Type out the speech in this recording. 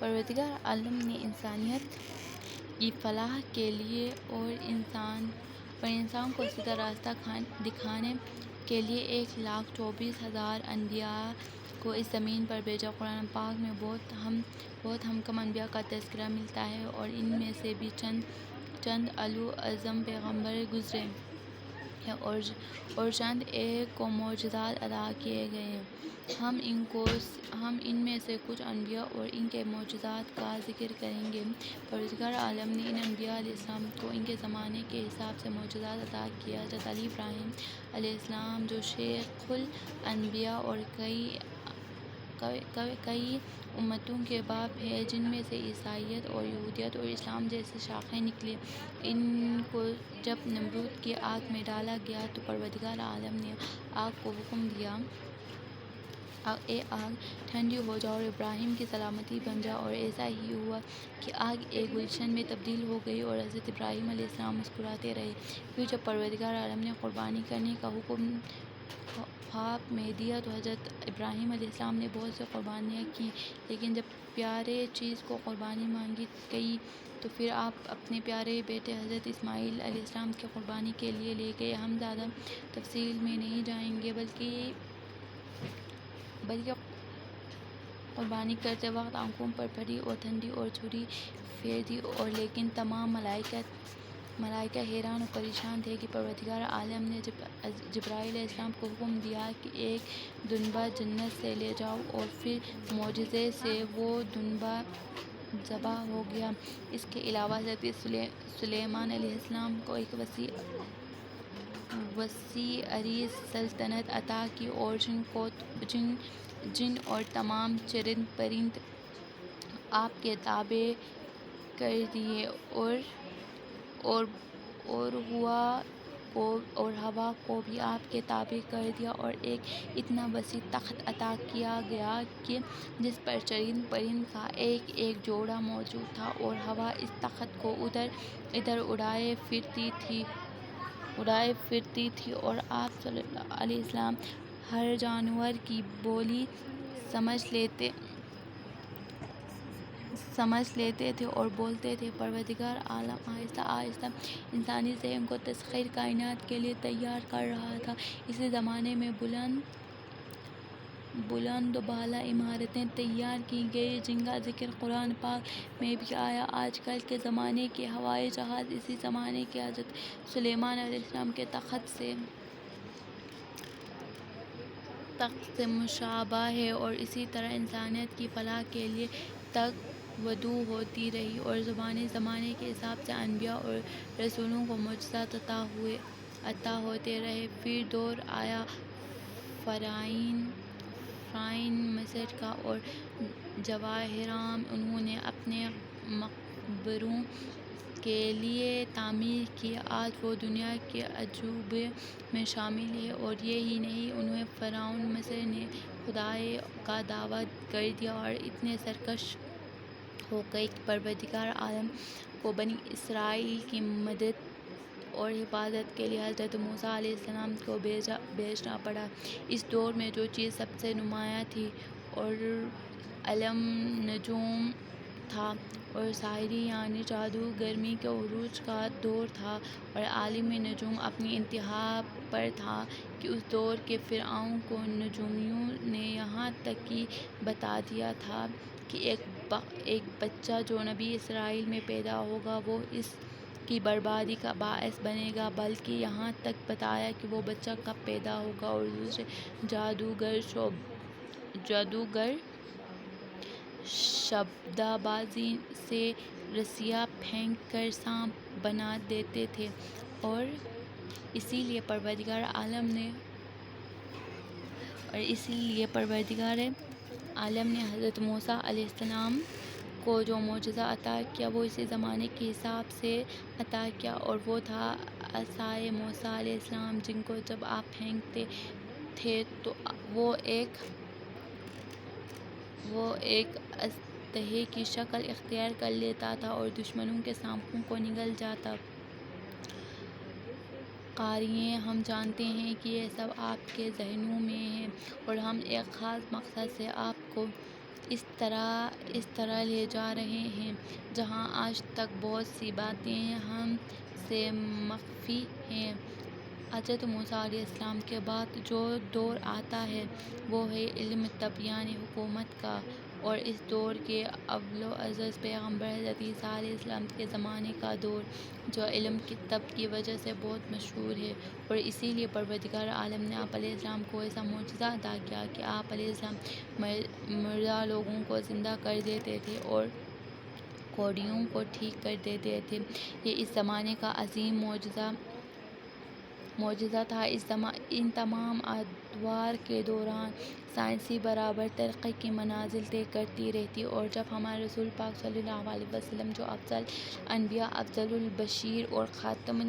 پروردگار عالم نے انسانیت کی فلاح کے لیے اور انسان کو سیدھا راستہ دکھانے کے لیے 1,24,000 انبیاء کو اس زمین پر بھیجا۔ قرآن پاک میں بہت ہم کم انبیاء کا تذکرہ ملتا ہے اور ان میں سے بھی چند اولو العزم پیغمبر گزرے ہیں اور چند ایک کو معجزات عطا کیے گئے ہیں۔ ہم ان میں سے کچھ انبیاء اور ان کے معجزات کا ذکر کریں گے۔ پروردگار عالم نے ان انبیاء علیہ السلام کو ان کے زمانے کے حساب سے معجزات عطا کیا۔ حضرت علی ابراہیم علیہ السلام جو شیخ الانبیاء اور کئی امتوں کے باپ ہیں، جن میں سے عیسائیت اور یہودیت اور اسلام جیسی شاخیں نکلیں، ان کو جب نمرود کی آگ میں ڈالا گیا تو پروردگار عالم نے آگ کو حکم دیا، اے آگ ٹھنڈی ہو جا اور ابراہیم کی سلامتی بن جا، اور ایسا ہی ہوا کہ آگ ایک گلشن میں تبدیل ہو گئی اور حضرت ابراہیم علیہ السلام مسکراتے رہے۔ پھر جب پروردگار عالم نے قربانی کرنے کا حکم خواب میں دیا تو حضرت ابراہیم علیہ السلام نے بہت سی قربانیاں کیں، لیکن جب پیارے چیز کو قربانی مانگی گئی تو پھر آپ اپنے پیارے بیٹے حضرت اسماعیل علیہ السلام کی قربانی کے لیے لے گئے۔ ہم زیادہ تفصیل میں نہیں جائیں گے، بلکہ قربانی کرتے وقت آنکھوں پر پڑی اور ٹھنڈی اور چھری پھیر دی، اور لیکن تمام ملائکہ حیران و پریشان تھے کہ پروردگار عالم نے جبرائیل علیہ السلام کو حکم دیا کہ ایک دنبا جنت سے لے جاؤ، اور پھر معجزے سے وہ دنبا ذبح ہو گیا۔ اس کے علاوہ حضرت سلیمان علیہ السلام کو ایک وسیع عریض سلطنت عطا کی اور جن اور تمام چرند پرند آپ کے تابع کر دیے، اور ہوا کو بھی آپ کے تابع کر دیا، اور ایک اتنا وسیع تخت عطا کیا گیا کہ جس پر چرند پرند کا ایک ایک جوڑا موجود تھا، اور ہوا اس تخت کو ادھر ادھر اڑائے پھرتی تھی، اور آپ صلی اللہ علیہ وسلم ہر جانور کی بولی سمجھ لیتے تھے اور بولتے تھے۔ پروردگار عالم آہستہ آہستہ انسانی ذہن کو تسخیر کائنات کے لیے تیار کر رہا تھا۔ اسی زمانے میں بلند و بالا عمارتیں تیار کی گئیں، جن کا ذکر قرآن پاک میں بھی آیا۔ آج کل کے زمانے کے ہوائی جہاز اسی زمانے کے حضرت سلیمان علیہ السلام کے تخت سے مشابہ ہیں، اور اسی طرح انسانیت کی فلاح کے لیے تگودو ہوتی رہی، اور زمانے کے حساب سے انبیاء اور رسولوں کو معجزات عطا ہوتے رہے۔ پھر دور آیا فرعون مصر کا اور جواہرام انہوں نے اپنے مقبروں کے لیے تعمیر کی۔ آج وہ دنیا کے عجائب میں شامل ہیں، اور یہی نہیں، انہیں فرعون مصر نے خدائی کا دعویٰ کر دیا اور اتنے سرکش ہو گئے کہ پروردگار عالم کو بنی اسرائیل کی مدد اور حفاظت کے لیے حضرت موسیٰ علیہ السلام کو بھیجنا پڑا۔ اس دور میں جو چیز سب سے نمایاں تھی اور علم نجوم تھا، اور سحری یعنی جادوگری کے عروج کا دور تھا، اور عالم نجوم اپنی انتہا پر تھا کہ اس دور کے فرعون کو نجومیوں نے یہاں تک یہ بتا دیا تھا کہ ایک بچہ جو بنی اسرائیل میں پیدا ہوگا وہ اس کی بربادی کا باعث بنے گا، بلکہ یہاں تک بتایا کہ وہ بچہ کب پیدا ہوگا، اور دوسرے جادوگر شبدہ بازی سے رسیاں پھینک کر سانپ بنا دیتے تھے، اور اسی لیے پروردگار عالم نے حضرت موسیٰ علیہ السلام کو جو معجزہ عطا کیا وہ اسی زمانے کے حساب سے عطا کیا، اور وہ تھا عصائے موسیٰ علیہ السلام، جن کو جب آپ پھینکتے تھے تو وہ ایک اژدہے کی شکل اختیار کر لیتا تھا اور دشمنوں کے سانپوں کو نگل جاتا۔ قارئین، ہم جانتے ہیں کہ یہ سب آپ کے ذہنوں میں ہے، اور ہم ایک خاص مقصد سے آپ کو اس طرح لے جا رہے ہیں جہاں آج تک بہت سی باتیں ہم سے مخفی ہیں۔ حضرت موسیٰ علیہ السلام کے بعد جو دور آتا ہے وہ ہے علم طب یعنی حکمت کا، اور اس دور کے اول و اعظم پیغمبر حضرت عیسیٰ علیہ السلام کے زمانے کا دور جو علم طب کی وجہ سے بہت مشہور ہے، اور اسی لیے پروردگار عالم نے آپ علیہ السلام کو ایسا معجزہ عطا کیا کہ آپ علیہ السلام مردہ لوگوں کو زندہ کر دیتے تھے اور کوڑیوں کو ٹھیک کر دیتے تھے۔ یہ اس زمانے کا عظیم معجزہ تھا۔ ان تمام ادوار کے دوران سائنس برابر ترقی کی منازل طے کرتی رہی، اور جب ہمارے رسول پاک صلی اللہ علیہ وسلم جو افضل الانبیاء، افضل البشر اور خاتم